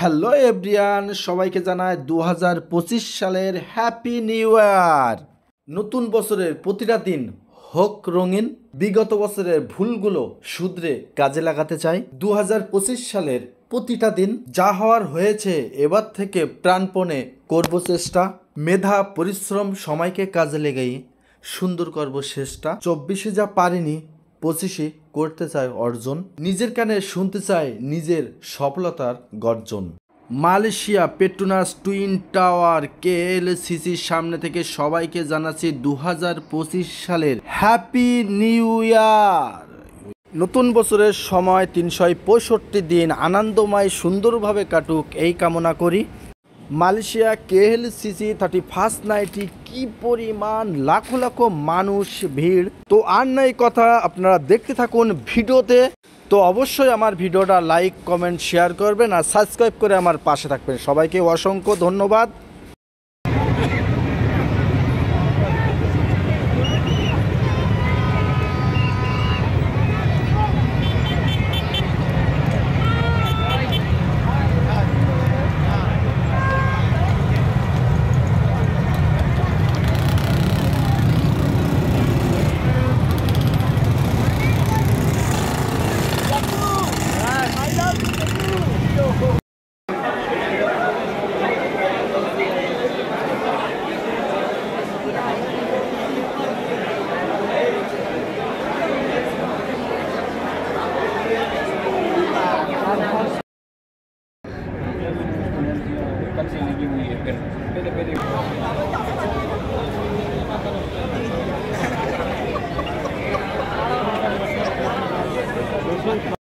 Hello everyone, সবাইকে জানায় 2025 সালের হ্যাপি নিউ ইয়ার। নতুন বছরের প্রতিটা দিন হোক রঙিন। বিগত বছরের ভুলগুলো শুধরে কাজে লাগাতে চাই। 2025 সালের প্রতিটা দিন যা হওয়ার হয়েছে, এবার থেকে প্রাণপণে করব চেষ্টা। মেধা পরিশ্রম সময়কে কাজে লেগেই সুন্দর করব শেষটা। 24-এ যা পারিনি 25-এ করতে চাই অর্জন। নিজের কানে শুনতে চাই নিজের সফলতার গর্জন। মালয়েশিয়া পেট্রোনাস টুইন টাওয়ার KLCCর সামনে থেকে সবাইকে জানাচ্ছি 2025 সালের হ্যাপি নিউ ইয়ার। নতুন বছরের সময় 365 দিন আনন্দময় সুন্দরভাবে কাটুক এই কামনা করি। মালয়েশিয়া KLCC 31st নাইটে কি পরিমাণ লাখো লাখো মানুষ ভিড়। তো আর নাই কথা, আপনারা দেখতে থাকুন ভিডিওতে। তো অবশ্যই আমার ভিডিওটা লাইক কমেন্ট শেয়ার করবেন আর সাবস্ক্রাইব করে আমার পাশে থাকবেন। সবাইকে অসংখ্য ধন্যবাদ।